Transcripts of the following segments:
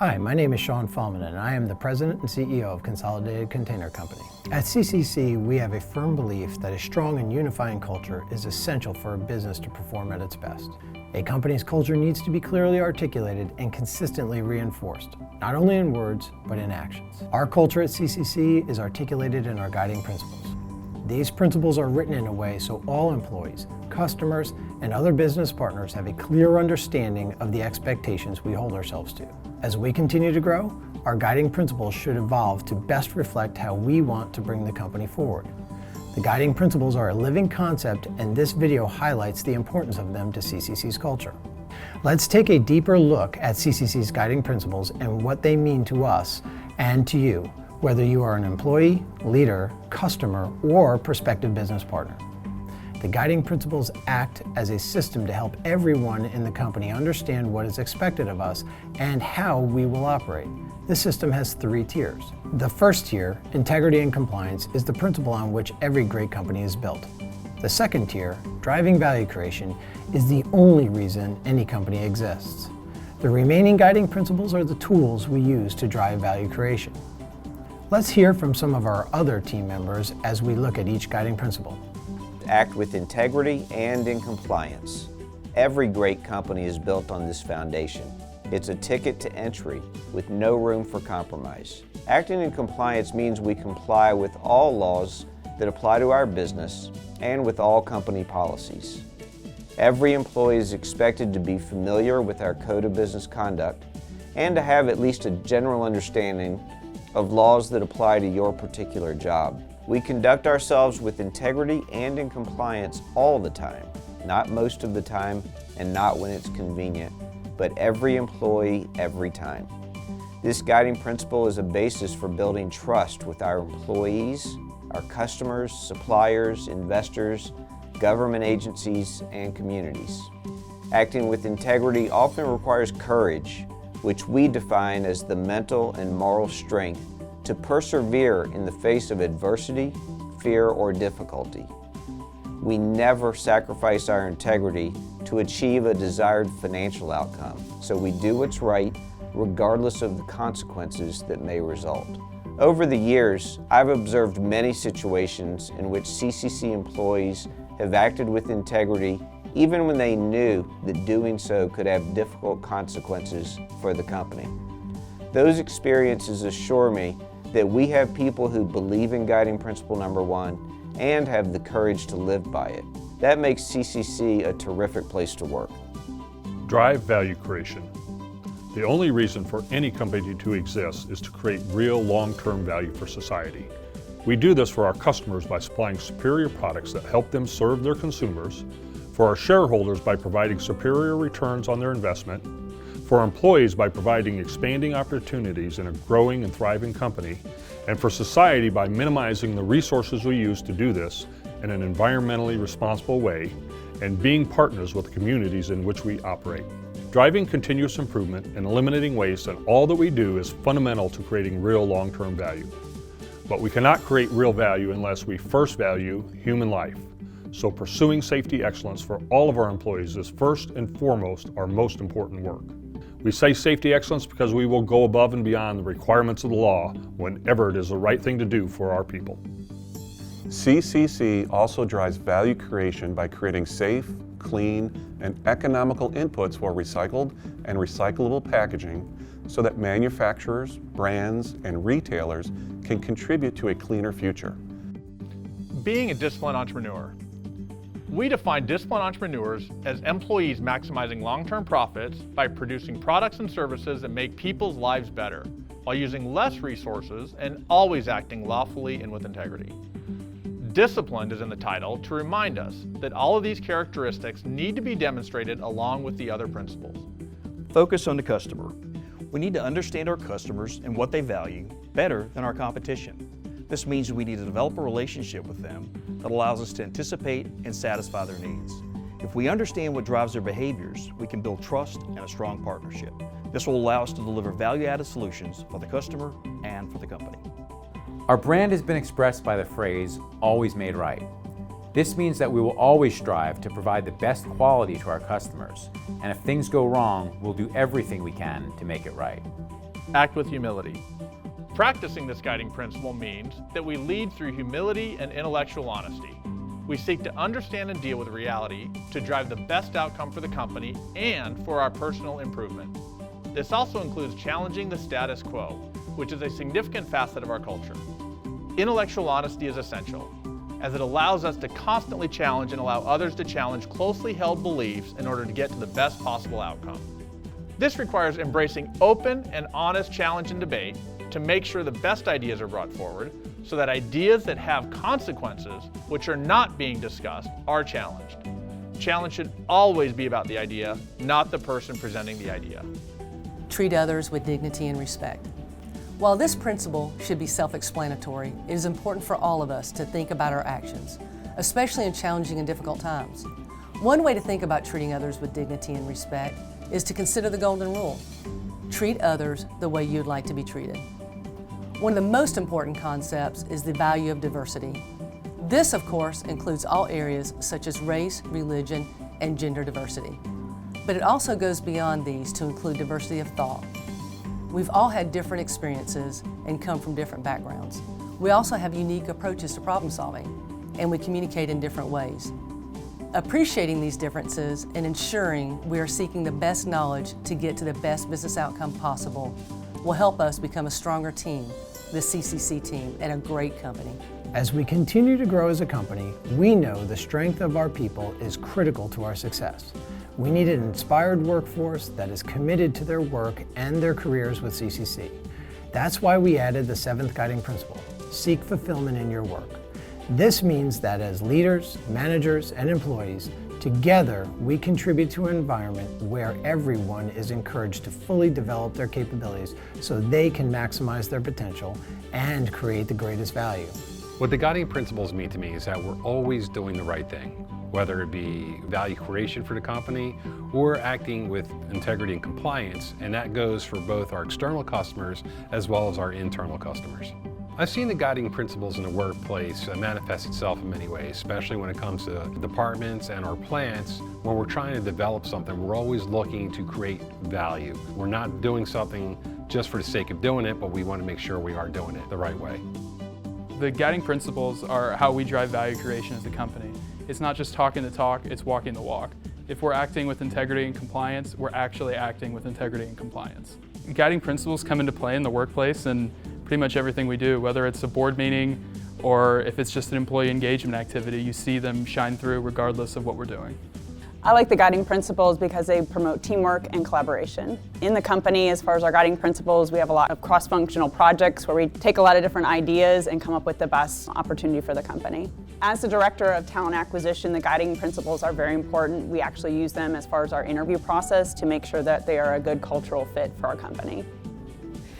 Hi, my name is Sean Fallman and I am the President and CEO of Consolidated Container Company. At CCC, we have a firm belief that a strong and unifying culture is essential for a business to perform at its best. A company's culture needs to be clearly articulated and consistently reinforced, not only in words, but in actions. Our culture at CCC is articulated in our guiding principles. These principles are written in a way so all employees, customers, and other business partners have a clear understanding of the expectations we hold ourselves to. As we continue to grow, our guiding principles should evolve to best reflect how we want to bring the company forward. The guiding principles are a living concept, and this video highlights the importance of them to CCC's culture. Let's take a deeper look at CCC's guiding principles and what they mean to us and to you, whether you are an employee, leader, customer, or prospective business partner. The guiding principles act as a system to help everyone in the company understand what is expected of us and how we will operate. This system has 3 tiers. The first tier, integrity and compliance, is the principle on which every great company is built. The second tier, driving value creation, is the only reason any company exists. The remaining guiding principles are the tools we use to drive value creation. Let's hear from some of our other team members as we look at each guiding principle. Act with integrity and in compliance. Every great company is built on this foundation. It's a ticket to entry with no room for compromise. Acting in compliance means we comply with all laws that apply to our business and with all company policies. Every employee is expected to be familiar with our Code of Business Conduct and to have at least a general understanding of laws that apply to your particular job. We conduct ourselves with integrity and in compliance all the time, not most of the time and not when it's convenient, but every employee, every time. This guiding principle is a basis for building trust with our employees, our customers, suppliers, investors, government agencies, and communities. Acting with integrity often requires courage, which we define as the mental and moral strength to persevere in the face of adversity, fear, or difficulty. We never sacrifice our integrity to achieve a desired financial outcome, so we do what's right regardless of the consequences that may result. Over the years, I've observed many situations in which CCC employees have acted with integrity even when they knew that doing so could have difficult consequences for the company. Those experiences assure me that we have people who believe in guiding principle number 1 and have the courage to live by it. That makes CCC a terrific place to work. Drive value creation. The only reason for any company to exist is to create real long-term value for society. We do this for our customers by supplying superior products that help them serve their consumers, for our shareholders by providing superior returns on their investment, for our employees by providing expanding opportunities in a growing and thriving company, and for society by minimizing the resources we use to do this in an environmentally responsible way and being partners with the communities in which we operate. Driving continuous improvement and eliminating waste in all that we do is fundamental to creating real long-term value. But we cannot create real value unless we first value human life. So pursuing safety excellence for all of our employees is first and foremost our most important work. We say safety excellence because we will go above and beyond the requirements of the law whenever it is the right thing to do for our people. CCC also drives value creation by creating safe, clean, and economical inputs for recycled and recyclable packaging so that manufacturers, brands, and retailers can contribute to a cleaner future. Being a disciplined entrepreneur. We define disciplined entrepreneurs as employees maximizing long-term profits by producing products and services that make people's lives better, while using less resources and always acting lawfully and with integrity. Disciplined is in the title to remind us that all of these characteristics need to be demonstrated along with the other principles. Focus on the customer. We need to understand our customers and what they value better than our competition. This means we need to develop a relationship with them that allows us to anticipate and satisfy their needs. If we understand what drives their behaviors, we can build trust and a strong partnership. This will allow us to deliver value-added solutions for the customer and for the company. Our brand has been expressed by the phrase, "always made right." This means that we will always strive to provide the best quality to our customers, and if things go wrong, we'll do everything we can to make it right. act with humility. Practicing this guiding principle means that we lead through humility and intellectual honesty. We seek to understand and deal with reality to drive the best outcome for the company and for our personal improvement. This also includes challenging the status quo, which is a significant facet of our culture. Intellectual honesty is essential, as it allows us to constantly challenge and allow others to challenge closely held beliefs in order to get to the best possible outcome. This requires embracing open and honest challenge and debate to make sure the best ideas are brought forward, so that ideas that have consequences, which are not being discussed, are challenged. Challenge should always be about the idea, not the person presenting the idea. Treat others with dignity and respect. While this principle should be self-explanatory, it is important for all of us to think about our actions, especially in challenging and difficult times. One way to think about treating others with dignity and respect is to consider the golden rule. Treat others the way you'd like to be treated. One of the most important concepts is the value of diversity. This, of course, includes all areas such as race, religion, and gender diversity. But it also goes beyond these to include diversity of thought. We've all had different experiences and come from different backgrounds. We also have unique approaches to problem solving, and we communicate in different ways. Appreciating these differences and ensuring we are seeking the best knowledge to get to the best business outcome possible will help us become a stronger team, the CCC team, and a great company. As we continue to grow as a company, we know the strength of our people is critical to our success. We need an inspired workforce that is committed to their work and their careers with CCC. That's why we added the 7th guiding principle, seek fulfillment in your work. This means that as leaders, managers, and employees, together we contribute to an environment where everyone is encouraged to fully develop their capabilities so they can maximize their potential and create the greatest value. What the guiding principles mean to me is that we're always doing the right thing, whether it be value creation for the company or acting with integrity and compliance, and that goes for both our external customers as well as our internal customers. I've seen the guiding principles in the workplace manifest itself in many ways, especially when it comes to departments and our plants. When we're trying to develop something, we're always looking to create value. We're not doing something just for the sake of doing it, but we want to make sure we are doing it the right way. The guiding principles are how we drive value creation as a company. It's not just talking the talk, it's walking the walk. If we're acting with integrity and compliance, we're actually acting with integrity and compliance. Guiding principles come into play in the workplace and pretty much everything we do, whether it's a board meeting or if it's just an employee engagement activity, you see them shine through regardless of what we're doing. I like the guiding principles because they promote teamwork and collaboration. In the company, as far as our guiding principles, we have a lot of cross-functional projects where we take a lot of different ideas and come up with the best opportunity for the company. As the Director of Talent Acquisition, the guiding principles are very important. We actually use them as far as our interview process to make sure that they are a good cultural fit for our company.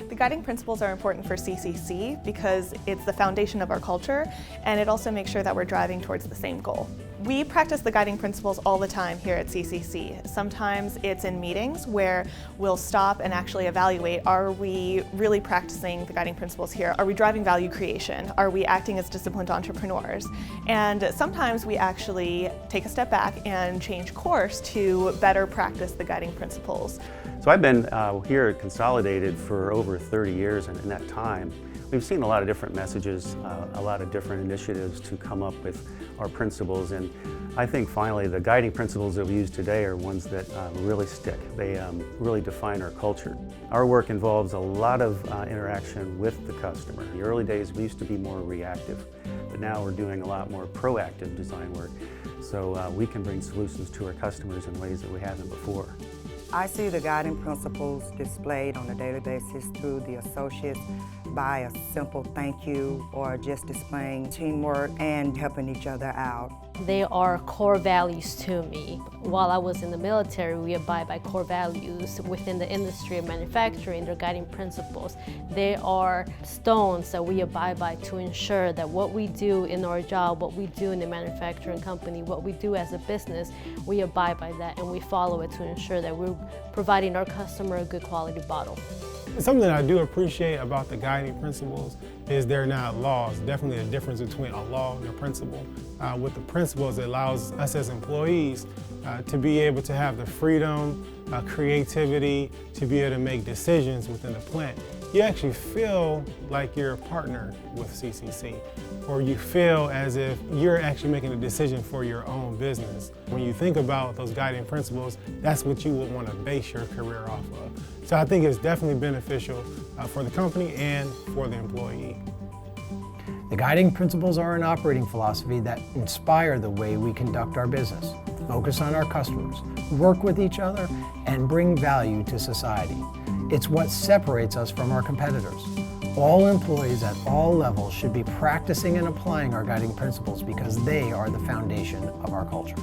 The guiding principles are important for CCC because it's the foundation of our culture, and it also makes sure that we're driving towards the same goal. We practice the guiding principles all the time here at CCC. Sometimes it's in meetings where we'll stop and actually evaluate, are we really practicing the guiding principles here? Are we driving value creation? Are we acting as disciplined entrepreneurs? And sometimes we actually take a step back and change course to better practice the guiding principles. So I've been here at Consolidated for over 30 years, and in that time, we've seen a lot of different messages, a lot of different initiatives to come up with our principles, and I think finally the guiding principles that we use today are ones that really stick. They really define our culture. Our work involves a lot of interaction with the customer. In the early days we used to be more reactive, but now we're doing a lot more proactive design work, so we can bring solutions to our customers in ways that we haven't before. I see the guiding principles displayed on a daily basis through the associates by a simple thank you or just displaying teamwork and helping each other out. They are core values to me. While I was in the military, we abide by core values within the industry of manufacturing, their guiding principles. They are stones that we abide by to ensure that what we do in our job, what we do in the manufacturing company, what we do as a business, we abide by that and we follow it to ensure that we're providing our customer a good quality bottle. Something that I do appreciate about the guiding principles is they're not laws. Definitely a difference between a law and a principle. With the principles, it allows us as employees to be able to have the freedom creativity to be able to make decisions within the plant, you actually feel like you're a partner with CCC, or you feel as if you're actually making a decision for your own business. When you think about those guiding principles, that's what you would want to base your career off of. So I think it's definitely beneficial for the company and for the employee. The guiding principles are an operating philosophy that inspire the way we conduct our business, focus on our customers, work with each other, and bring value to society. It's what separates us from our competitors. All employees at all levels should be practicing and applying our guiding principles because they are the foundation of our culture.